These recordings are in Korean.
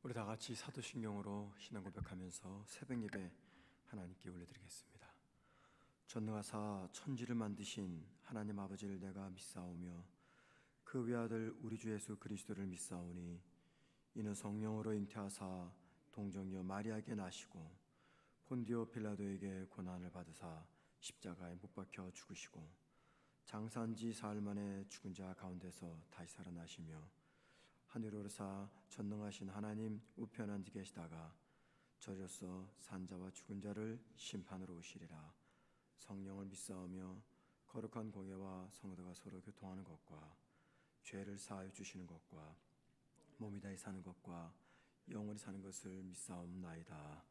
우리 다 같이 사도신경으로 신앙 고백하면서 새벽 예배 하나님께 올려드리겠습니다. 전능하사 천지를 만드신 하나님 아버지를 내가 믿사오며 그 외아들 우리 주 예수 그리스도를 믿사오니 이는 성령으로 잉태하사 동정녀 마리아에게 나시고 본디오 빌라도에게 고난을 받으사 십자가에 못 박혀 죽으시고 장사한지 사흘 만에 죽은 자 가운데서 다시 살아나시며 하늘에 오르사 전능하신 하나님 우편에 앉아 계시다가 저리로서 산자와 죽은 자를 심판으로 오시리라. 성령을 믿사오며 거룩한 공예와 성도가 서로 교통하는 것과 죄를 사하여 주시는 것과 몸이 다히 사는 것과 영원히 사는 것을 믿사옵나이다.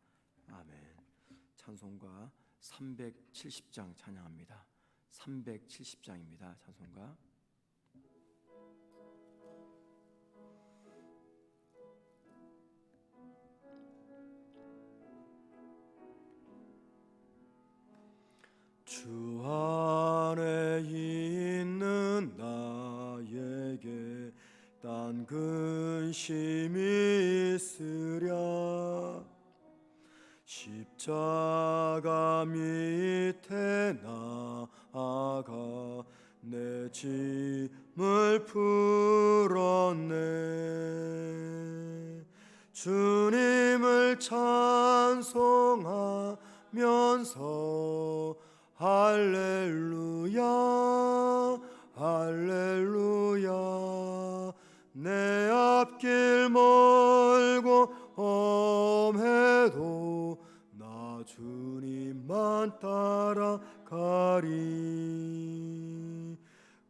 아멘. 찬송가 370장 찬양합니다. 370장입니다. 찬송가. 주 안에 있는 나에게 딴 근심이 있으랴. 십자가 밑에 나아가 내 짐을 풀었네. 주님을 찬송하면서 할렐루야 할렐루야. 내 앞길 멀고 험해도 나 주님만 따라가리.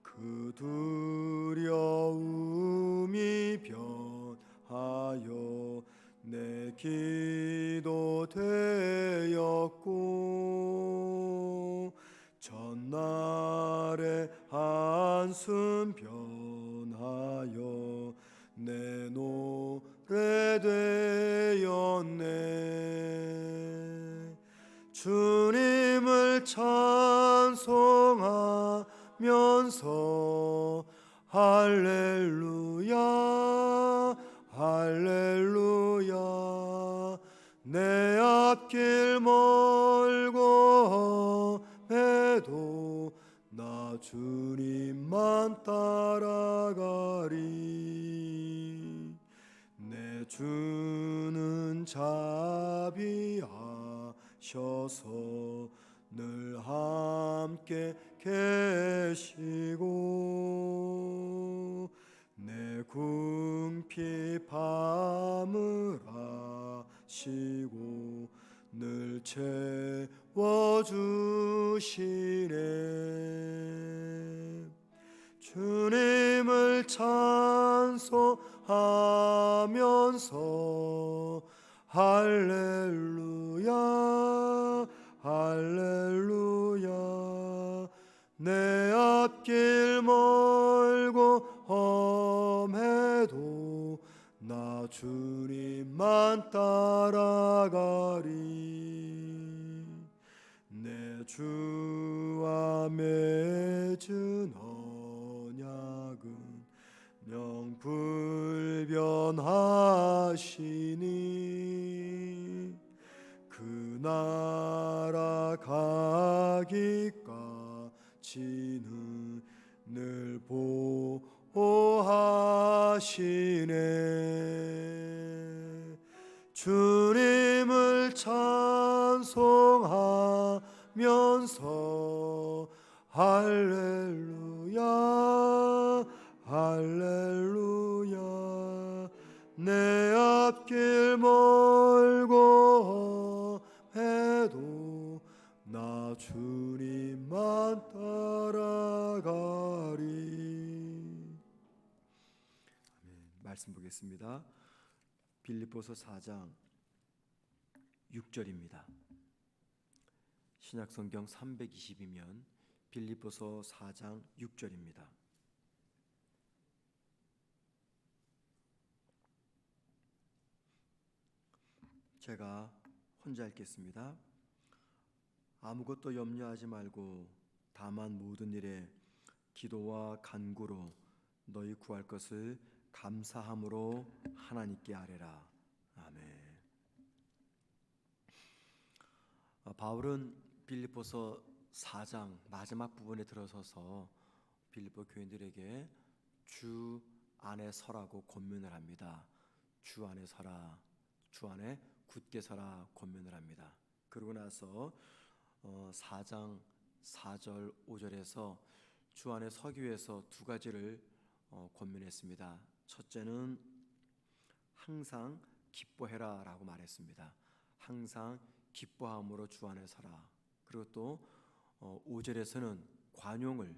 그 두려움이 변하여 내 기도 되었고 전날의 한숨 변하여 내 노래 되었네. 주님을 찬송하면서 할렐루야 할렐루야. 내 앞길 멀고 험해도 나 주님만 따라가리. 내 주는 자비하셔서 늘 함께 계시고 내 궁핍 밤을 아시고 늘 채워주시네. 주님을 찬송하면서 할렐루야 할렐루야. 내 앞길 멀고 험해도 나 주님만 따라가리. 내 주와 맺은 언약은 영불변하시니 그 나라 가기까지는 늘 보호하시네. 주님을 찬송하면서 할렐루야 할렐루야. 내 앞길 멀고 험해도 나 주님만 따라가리. 말씀 보겠습니다. 빌립보서 4장 6절입니다. 신약성경 320이면 빌립보서 4장 6절입니다. 제가 혼자 읽겠습니다. 아무것도 염려하지 말고 다만 모든 일에 기도와 간구로 너희 구할 것을 감사함으로 하나님께 아뢰라. 바울은 빌립보서 4장 마지막 부분에 들어서서 빌립보 교인들에게 주 안에 서라고 권면을 합니다. 주 안에 서라, 주 안에 굳게 서라 권면을 합니다. 그러고 나서 4장 4절 5절에서 주 안에 서기 위해서 두 가지를 권면했습니다. 첫째는 항상 기뻐해라 라고 말했습니다. 항상 기뻐함으로 주 안에 서라. 그리고 또 5절에서는 관용을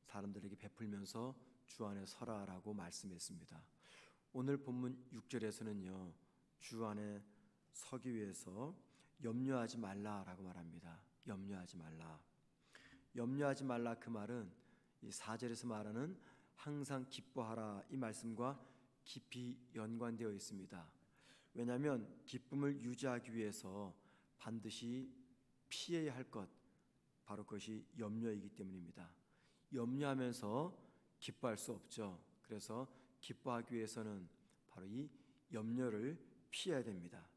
사람들에게 베풀면서 주 안에 서라라고 말씀했습니다. 오늘 본문 6절에서는요, 주 안에 서기 위해서 염려하지 말라라고 말합니다. 염려하지 말라. 염려하지 말라 그 말은 이 4절에서 말하는 항상 기뻐하라 이 말씀과 깊이 연관되어 있습니다. 왜냐하면 기쁨을 유지하기 위해서 반드시 피해야 할 것, 바로 그것이 염려이기 때문입니다. 염려하면서 기뻐할 수 없죠. 그래서 기뻐하기 위해서는 바로 이 염려를 피해야 됩니다.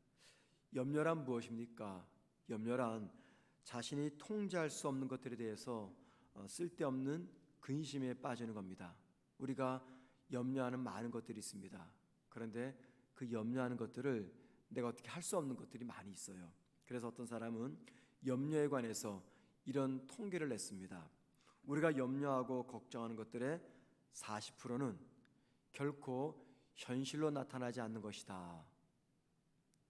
염려란 무엇입니까? 염려란 자신이 통제할 수 없는 것들에 대해서 쓸데없는 근심에 빠지는 겁니다. 우리가 염려하는 많은 것들이 있습니다. 그런데 그 염려하는 것들을 내가 어떻게 할 수 없는 것들이 많이 있어요. 그래서 어떤 사람은 염려에 관해서 이런 통계를 냈습니다. 우리가 염려하고 걱정하는 것들의 40%는 결코 현실로 나타나지 않는 것이다.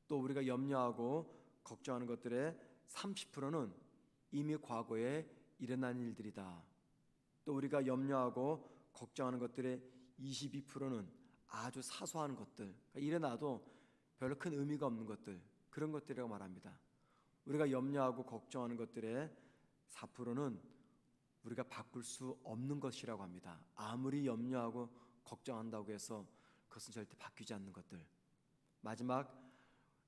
또 우리가 염려하고 걱정하는 것들의 30%는 이미 과거에 일어난 일들이다. 또 우리가 염려하고 걱정하는 것들의 22%는 아주 사소한 것들, 그러니까 일어나도 별로 큰 의미가 없는 것들, 그런 것들이라고 말합니다. 우리가 염려하고 걱정하는 것들의 4%는 우리가 바꿀 수 없는 것이라고 합니다. 아무리 염려하고 걱정한다고 해서 그것은 절대 바뀌지 않는 것들. 마지막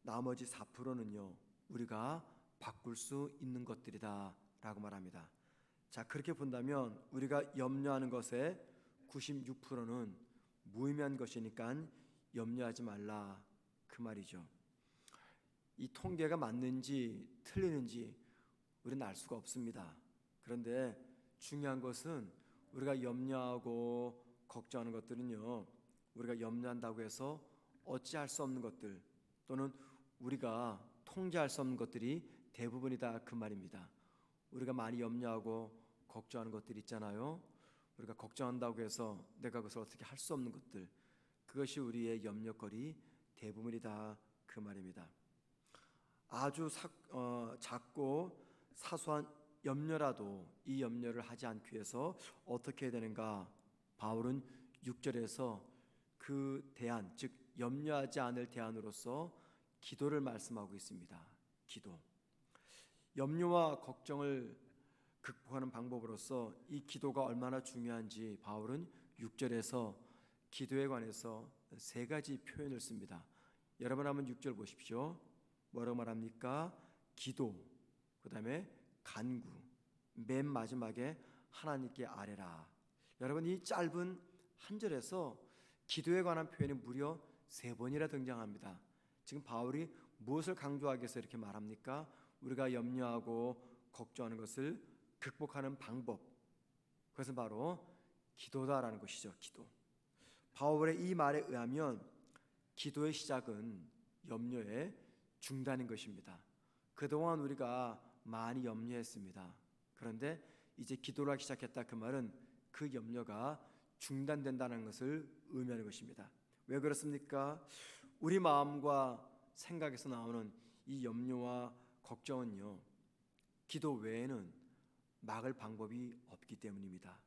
나머지 4%는요, 우리가 바꿀 수 있는 것들이다 라고 말합니다. 자, 그렇게 본다면 우리가 염려하는 것의 96%는 무의미한 것이니까 염려하지 말라 그 말이죠. 이 통계가 맞는지 틀리는지 우리는 알 수가 없습니다. 그런데 중요한 것은 우리가 염려하고 걱정하는 것들은요, 우리가 염려한다고 해서 어찌할 수 없는 것들 또는 우리가 통제할 수 없는 것들이 대부분이다 그 말입니다. 우리가 많이 염려하고 걱정하는 것들이 있잖아요. 우리가 걱정한다고 해서 내가 그것을 어떻게 할 수 없는 것들, 그것이 우리의 염려거리 대부분이다 그 말입니다. 아주 작고 사소한 염려라도 이 염려를 하지 않기 위해서 어떻게 해야 되는가? 바울은 6절에서 그 대안, 즉 염려하지 않을 대안으로서 기도를 말씀하고 있습니다. 기도. 염려와 걱정을 극복하는 방법으로서 이 기도가 얼마나 중요한지 바울은 6절에서 기도에 관해서 세 가지 표현을 씁니다. 여러분 한번 6절 보십시오. 뭐라고 말합니까? 기도, 그 다음에 간구, 맨 마지막에 하나님께 아뢰라. 여러분 이 짧은 한 절에서 기도에 관한 표현이 무려 3번이나 등장합니다. 지금 바울이 무엇을 강조하기 위해서 이렇게 말합니까? 우리가 염려하고 걱정하는 것을 극복하는 방법, 그것은 바로 기도다라는 것이죠. 기도. 바울의 이 말에 의하면 기도의 시작은 염려의 중단인 것입니다. 그동안 우리가 많이 염려했습니다. 그런데 이제 기도를 하기 시작했다 그 말은 그 염려가 중단된다는 것을 의미하는 것입니다. 왜 그렇습니까? 우리 마음과 생각에서 나오는 이 염려와 걱정은요, 기도 외에는 막을 방법이 없기 때문입니다.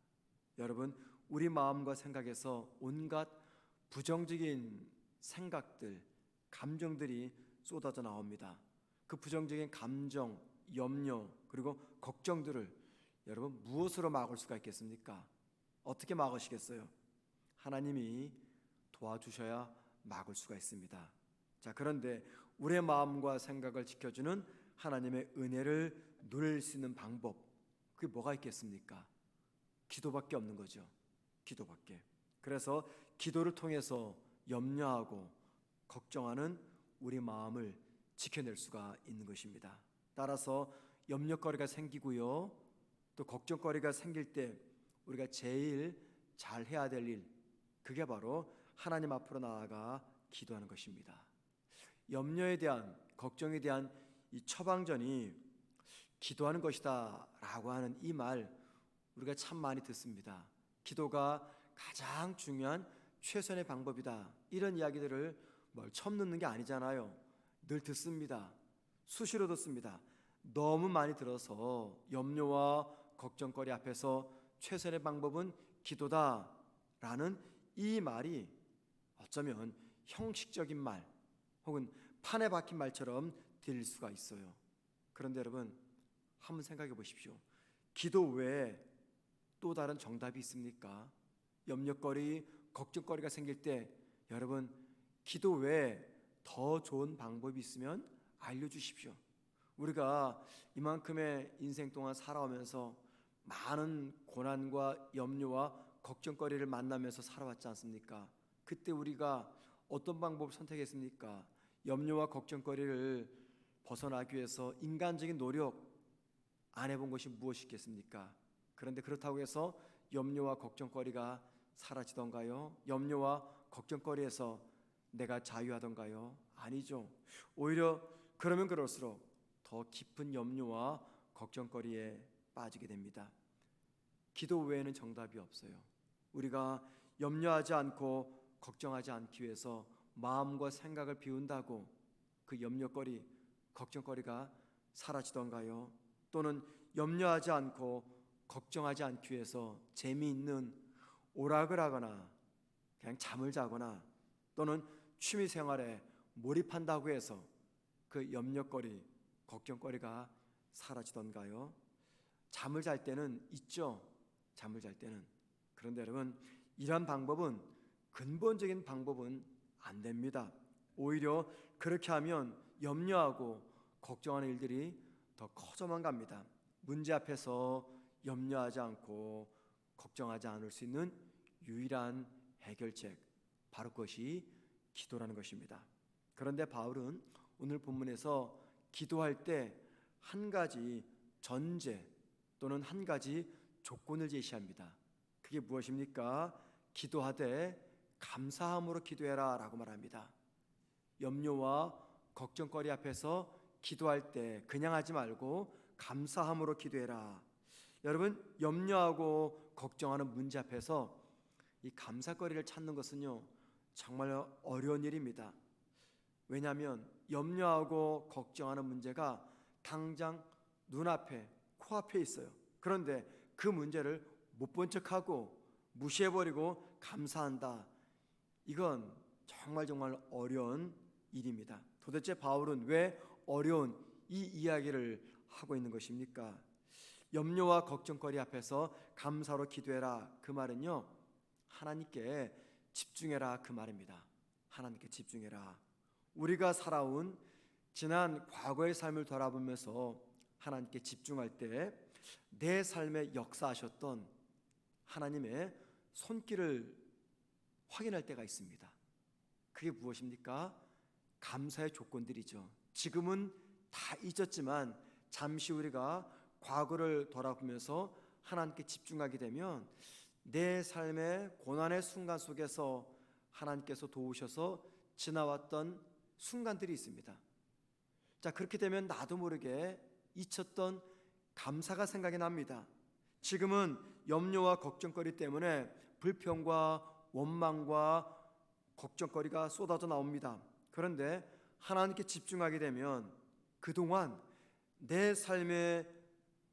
여러분, 우리 마음과 생각에서 온갖 부정적인 생각들, 감정들이 쏟아져 나옵니다. 그 부정적인 감정, 염려, 그리고 걱정들을 여러분 무엇으로 막을 수가 있겠습니까? 어떻게 막으시겠어요? 하나님이 도와주셔야 막을 수가 있습니다. 자, 그런데 우리의 마음과 생각을 지켜주는 하나님의 은혜를 누릴 수 있는 방법, 그게 뭐가 있겠습니까? 기도밖에 없는 거죠. 기도밖에. 그래서 기도를 통해서 염려하고 걱정하는 우리 마음을 지켜낼 수가 있는 것입니다. 따라서 염려거리가 생기고요, 또 걱정거리가 생길 때 우리가 제일 잘 해야 될 일, 그게 바로 하나님 앞으로 나아가 기도하는 것입니다. 염려에 대한, 걱정에 대한 이 처방전이 기도하는 것이다 라고 하는 이 말 우리가 참 많이 듣습니다. 기도가 가장 중요한 최선의 방법이다, 이런 이야기들을 처음 듣는 게 아니잖아요. 늘 듣습니다. 수시로 듣습니다. 너무 많이 들어서 염려와 걱정거리 앞에서 최선의 방법은 기도다 라는 이 말이 어쩌면 형식적인 말 혹은 판에 박힌 말처럼 들릴 수가 있어요. 그런데 여러분, 한번 생각해 보십시오. 기도 외에 또 다른 정답이 있습니까? 염려거리, 걱정거리가 생길 때 여러분, 기도 외에 더 좋은 방법이 있으면 알려주십시오. 우리가 이만큼의 인생 동안 살아오면서 많은 고난과 염려와 걱정거리를 만나면서 살아왔지 않습니까? 그때 우리가 어떤 방법을 선택했습니까? 염려와 걱정거리를 벗어나기 위해서 인간적인 노력 안 해본 것이 무엇이겠습니까? 그런데 그렇다고 해서 염려와 걱정거리가 사라지던가요? 염려와 걱정거리에서 내가 자유하던가요? 아니죠. 오히려 그러면 그럴수록 더 깊은 염려와 걱정거리에 빠지게 됩니다. 기도 외에는 정답이 없어요. 우리가 염려하지 않고 걱정하지 않기 위해서 마음과 생각을 비운다고 그 염려거리, 걱정거리가 사라지던가요? 또는 염려하지 않고 걱정하지 않기 위해서 재미있는 오락을 하거나 그냥 잠을 자거나 또는 취미생활에 몰입한다고 해서 그 염려거리, 걱정거리가 사라지던가요? 잠을 잘 때는 있죠. 잠을 잘 때는. 그런데 여러분, 이러한 방법은, 근본적인 방법은 안 됩니다. 오히려 그렇게 하면 염려하고 걱정하는 일들이 더 커져만 갑니다. 문제 앞에서 염려하지 않고 걱정하지 않을 수 있는 유일한 해결책, 바로 그것이 기도라는 것입니다. 그런데 바울은 오늘 본문에서 기도할 때 한 가지 전제 또는 한 가지 조건을 제시합니다. 그게 무엇입니까? 기도하되 감사함으로 기도해라 라고 말합니다. 염려와 걱정거리 앞에서 기도할 때 그냥 하지 말고 감사함으로 기도해라. 여러분, 염려하고 걱정하는 문제 앞에서 이 감사거리를 찾는 것은요, 정말 어려운 일입니다. 왜냐하면 염려하고 걱정하는 문제가 당장 눈앞에, 코앞에 있어요. 그런데 그 문제를 못 본 척하고 무시해버리고 감사한다, 이건 정말 어려운 일입니다. 도대체 바울은 왜 어려운 이 이야기를 하고 있는 것입니까? 염려와 걱정거리 앞에서 감사로 기도해라, 그 말은요, 하나님께 집중해라, 그 말입니다. 하나님께 집중해라. 우리가 살아온 지난 과거의 삶을 돌아보면서 하나님께 집중할 때 내 삶에 역사하셨던 하나님의 손길을 확인할 때가 있습니다. 그게 무엇입니까? 감사의 조건들이죠. 지금은 다 잊었지만 잠시 우리가 과거를 돌아보면서 하나님께 집중하게 되면 내 삶의 고난의 순간 속에서 하나님께서 도우셔서 지나왔던 순간들이 있습니다. 자, 그렇게 되면 나도 모르게 잊혔던 감사가 생각이 납니다. 지금은 염려와 걱정거리 때문에 불평과 원망과 걱정거리가 쏟아져 나옵니다. 그런데 하나님께 집중하게 되면 그동안 내 삶에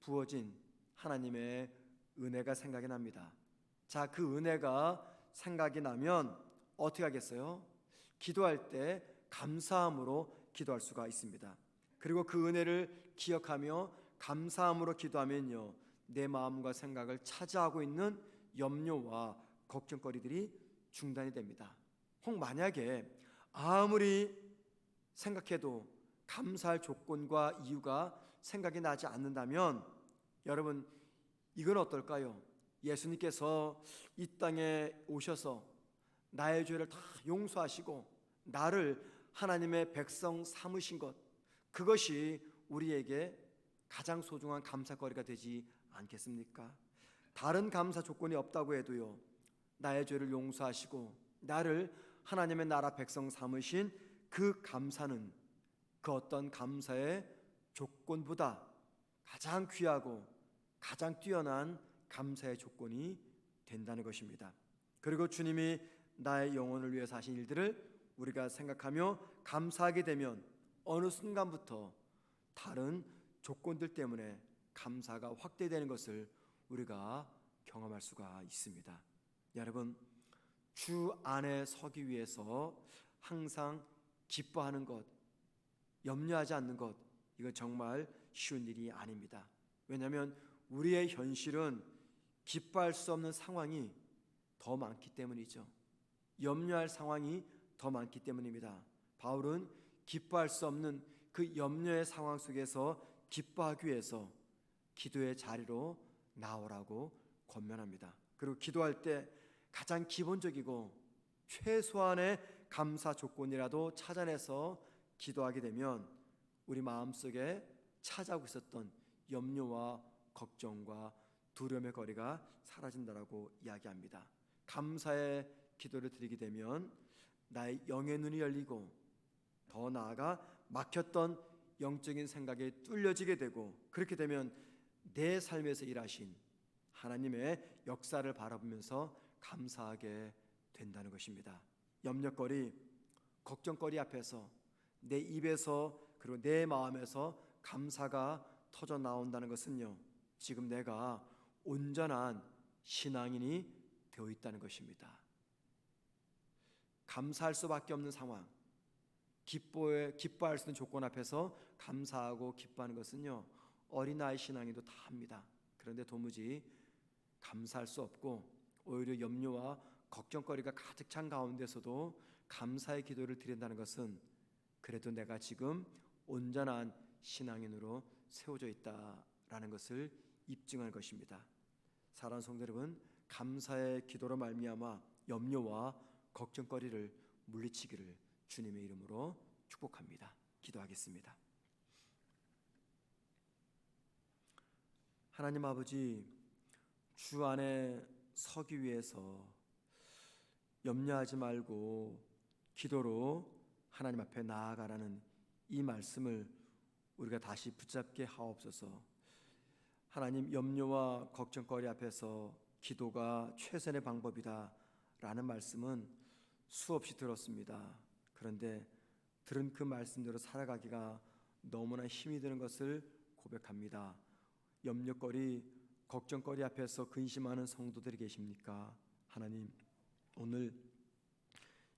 부어진 하나님의 은혜가 생각이 납니다. 자, 그 은혜가 생각이 나면 어떻게 하겠어요? 기도할 때 감사함으로 기도할 수가 있습니다. 그리고 그 은혜를 기억하며 감사함으로 기도하면요, 내 마음과 생각을 차지하고 있는 염려와 걱정거리들이 중단이 됩니다. 혹 만약에 아무리 생각해도 감사할 조건과 이유가 생각이 나지 않는다면 여러분, 이건 어떨까요? 예수님께서 이 땅에 오셔서 나의 죄를 다 용서하시고 나를 하나님의 백성 삼으신 것, 그것이 우리에게 가장 소중한 감사거리가 되지 않겠습니까? 다른 감사 조건이 없다고 해도요, 나의 죄를 용서하시고 나를 하나님의 나라 백성 삼으신 그 감사는 그 어떤 감사의 조건보다 가장 귀하고 가장 뛰어난 감사의 조건이 된다는 것입니다. 그리고 주님이 나의 영혼을 위해서 하신 일들을 우리가 생각하며 감사하게 되면 어느 순간부터 다른 조건들 때문에 감사가 확대되는 것을 우리가 경험할 수가 있습니다. 여러분, 주 안에 서기 위해서 항상 기뻐하는 것, 염려하지 않는 것, 이거 정말 쉬운 일이 아닙니다. 왜냐하면 우리의 현실은 기뻐할 수 없는 상황이 더 많기 때문이죠. 염려할 상황이 더 많기 때문입니다. 바울은 기뻐할 수 없는 그 염려의 상황 속에서 기뻐하기 위해서 기도의 자리로 나오라고 권면합니다. 그리고 기도할 때 가장 기본적이고 최소한의 감사 조건이라도 찾아내서 기도하게 되면 우리 마음속에 차지하고 있었던 염려와 걱정과 두려움의 거리가 사라진다라고 이야기합니다. 감사의 기도를 드리게 되면 나의 영의 눈이 열리고 더 나아가 막혔던 영적인 생각이 뚫려지게 되고, 그렇게 되면 내 삶에서 일하신 하나님의 역사를 바라보면서 감사하게 된다는 것입니다. 염려거리, 걱정거리 앞에서 내 입에서 그리고 내 마음에서 감사가 터져 나온다는 것은요, 지금 내가 온전한 신앙인이 되어 있다는 것입니다. 감사할 수밖에 없는 상황, 기뻐할 수 있는 조건 앞에서 감사하고 기뻐하는 것은요, 어린아이 신앙인도 다 합니다. 그런데 도무지 감사할 수 없고 오히려 염려와 걱정거리가 가득 찬 가운데서도 감사의 기도를 드린다는 것은 그래도 내가 지금 온전한 신앙인으로 세워져 있다라는 것을 입증할 것입니다. 사랑하는 성도 여러분, 감사의 기도로 말미암아 염려와 걱정거리를 물리치기를 주님의 이름으로 축복합니다. 기도하겠습니다. 하나님 아버지, 주 안에 서기 위해서 염려하지 말고 기도로 하나님 앞에 나아가라는 이 말씀을 우리가 다시 붙잡게 하옵소서. 하나님, 염려와 걱정거리 앞에서 기도가 최선의 방법이다 라는 말씀은 수없이 들었습니다. 그런데 들은 그 말씀대로 살아가기가 너무나 힘이 드는 것을 고백합니다. 염려거리, 걱정거리 앞에서 근심하는 성도들이 계십니까? 하나님, 오늘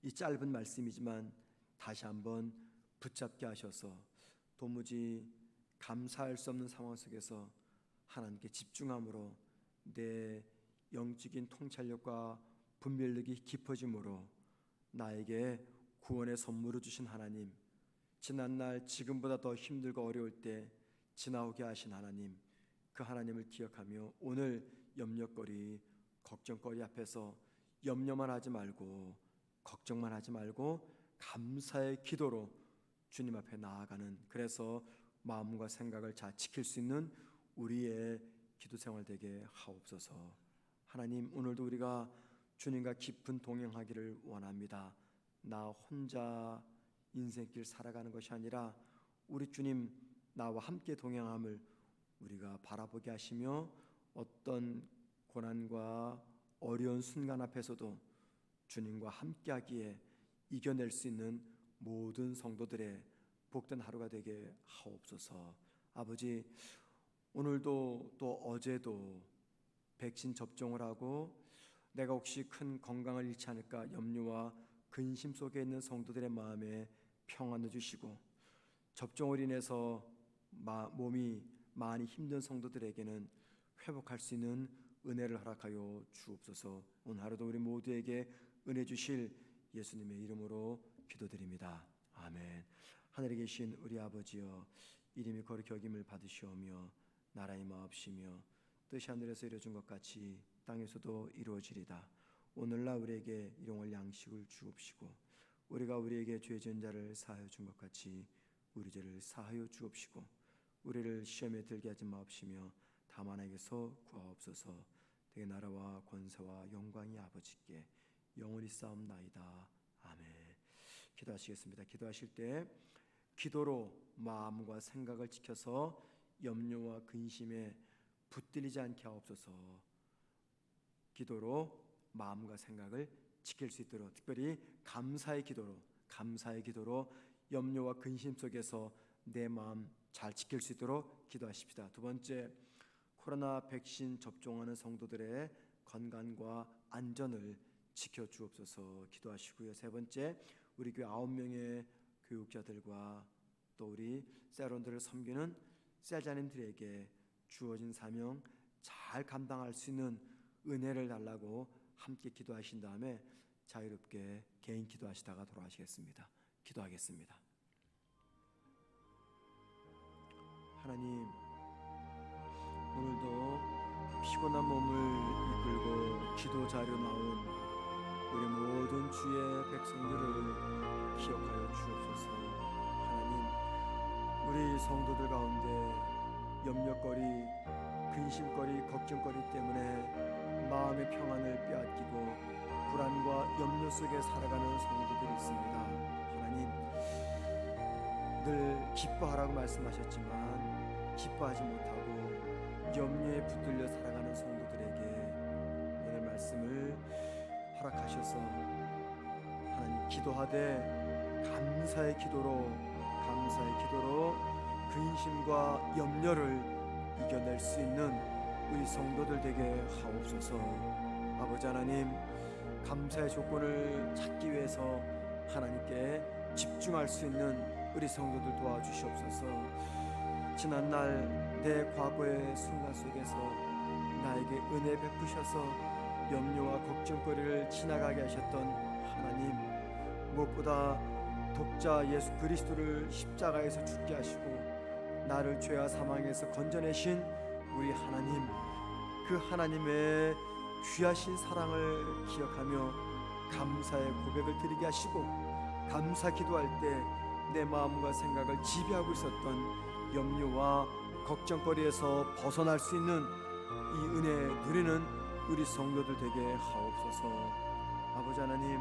이 짧은 말씀이지만 다시 한번 붙잡게 하셔서 도무지 감사할 수 없는 상황 속에서 하나님께 집중함으로 내 영적인 통찰력과 분별력이 깊어짐으로 나에게 구원의 선물을 주신 하나님, 지난날 지금보다 더 힘들고 어려울 때 지나오게 하신 하나님, 그 하나님을 기억하며 오늘 염려거리, 걱정거리 앞에서 염려만 하지 말고 걱정만 하지 말고 감사의 기도로 주님 앞에 나아가는, 그래서 마음과 생각을 잘 지킬 수 있는 우리의 기도 생활 되게 하옵소서. 하나님, 오늘도 우리가 주님과 깊은 동행하기를 원합니다. 나 혼자 인생길 살아가는 것이 아니라 우리 주님 나와 함께 동행함을 우리가 바라보게 하시며 어떤 고난과 어려운 순간 앞에서도 주님과 함께하기에 이겨낼 수 있는 모든 성도들의 복된 하루가 되게 하옵소서. 아버지, 오늘도 또 어제도 백신 접종을 하고 내가 혹시 큰 건강을 잃지 않을까 염려와 근심 속에 있는 성도들의 마음에 평안을 주시고, 접종을 인해서 몸이 많이 힘든 성도들에게는 회복할 수 있는 은혜를 허락하여 주옵소서. 오늘 하루도 우리 모두에게 은혜 주실 예수님의 이름으로 기도드립니다. 아멘. 하늘에 계신 우리 아버지여, 이름이 거룩히 여김을 받으시오며 나라의 마옵시며 뜻이 하늘에서 이루어진 것 같이 땅에서도 이루어지리다. 오늘날 우리에게 일용할 양식을 주옵시고 우리가 우리에게 죄 지은 자를 사하여 준 것 같이 우리 죄를 사하여 주옵시고 우리를 시험에 들게 하지 마옵시며 다만 에게서 구하옵소서. 내 나라와 권세와 영광이 아버지께 영원히 싸움나이다. 아멘. 기도하시겠습니다. 기도하실 때 기도로 마음과 생각을 지켜서 염려와 근심에 붙들리지 않게 하옵소서. 기도로 마음과 생각을 지킬 수 있도록, 특별히 감사의 기도로 염려와 근심 속에서 내 마음 잘 지킬 수 있도록 기도하십시다. 두 번째, 코로나 백신 접종하는 성도들의 건강과 안전을 지켜주옵소서 기도하시고요. 세 번째, 우리 교회 9명의 교육자들과 또 우리 셀원들을 섬기는 셀자님들에게 주어진 사명 잘 감당할 수 있는 은혜를 달라고 함께 기도하신 다음에 자유롭게 개인 기도하시다가 돌아가시겠습니다. 기도하겠습니다. 하나님, 오늘도 피곤한 몸을 이끌고 기도 자료 나온 우리 모든 주의 백성들을 기억하여 주옵소서. 하나님, 우리 성도들 가운데 염려거리, 근심거리, 걱정거리 때문에 마음의 평안을 빼앗기고 불안과 염려 속에 살아가는 성도들이 있습니다. 하나님, 늘 기뻐하라고 말씀하셨지만 기뻐하지 못하고 염려에 붙들려 살아가는 성도들에게 오늘 말씀을 허락하셔서 하나님, 기도하되 감사의 기도로 근심과 염려를 이겨낼 수 있는 우리 성도들 되게 하옵소서. 아버지 하나님, 감사의 조건을 찾기 위해서 하나님께 집중할 수 있는 우리 성도들 도와주시옵소서. 지난날 내 과거의 순간 속에서 나에게 은혜 베푸셔서 염려와 걱정거리를 지나가게 하셨던 하나님, 무엇보다 독자 예수 그리스도를 십자가에서 죽게 하시고 나를 죄와 사망에서 건져내신 우리 하나님, 그 하나님의 귀하신 사랑을 기억하며 감사의 고백을 드리게 하시고 감사 기도할 때 내 마음과 생각을 지배하고 있었던 염려와 걱정거리에서 벗어날 수 있는 이 은혜 누리는 우리 성도들 되게 하옵소서. 아버지 하나님,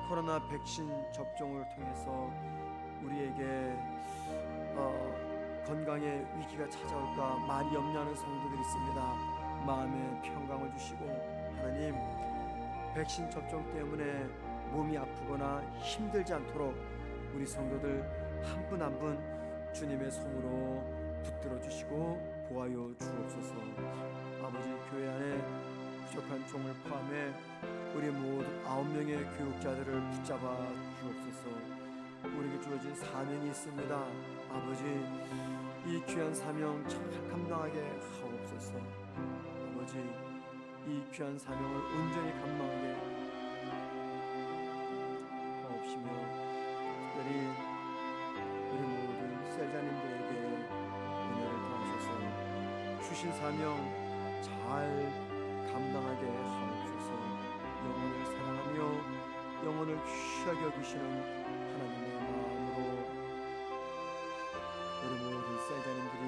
코로나 백신 접종을 통해서 우리에게 건강의 위기가 찾아올까 많이 염려하는 성도들이 있습니다. 마음의 평강을 주시고 하나님, 백신 접종 때문에 몸이 아프거나 힘들지 않도록 우리 성도들 한 분 한 분 주님의 손으로 붙들어 주시고 보아여 주옵소서. 아버지, 교회 안에 부족한 종을 포함해 우리 모두 9명의 교육자들을 붙잡아 주옵소서. 우리에게 주어진 사명이 있습니다. 아버지, 이 귀한 사명 잘 감당하게 하옵소서. 아버지, 이 귀한 사명을 온전히 감당하게 하옵시며 특별히 우리 모든 셀자님들에게 은혜를 더하셔서 주신 사명 잘 감당하게 하옵소서. 영혼을 사랑하며 영혼을 귀하게 여기시는 하나님의 마음으로 우리 모든 셀자님들이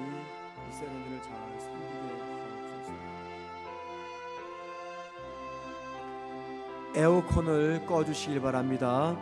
이 셀자님들을 잘 섬기게 하옵소서. 에어컨을 꺼주시길 바랍니다.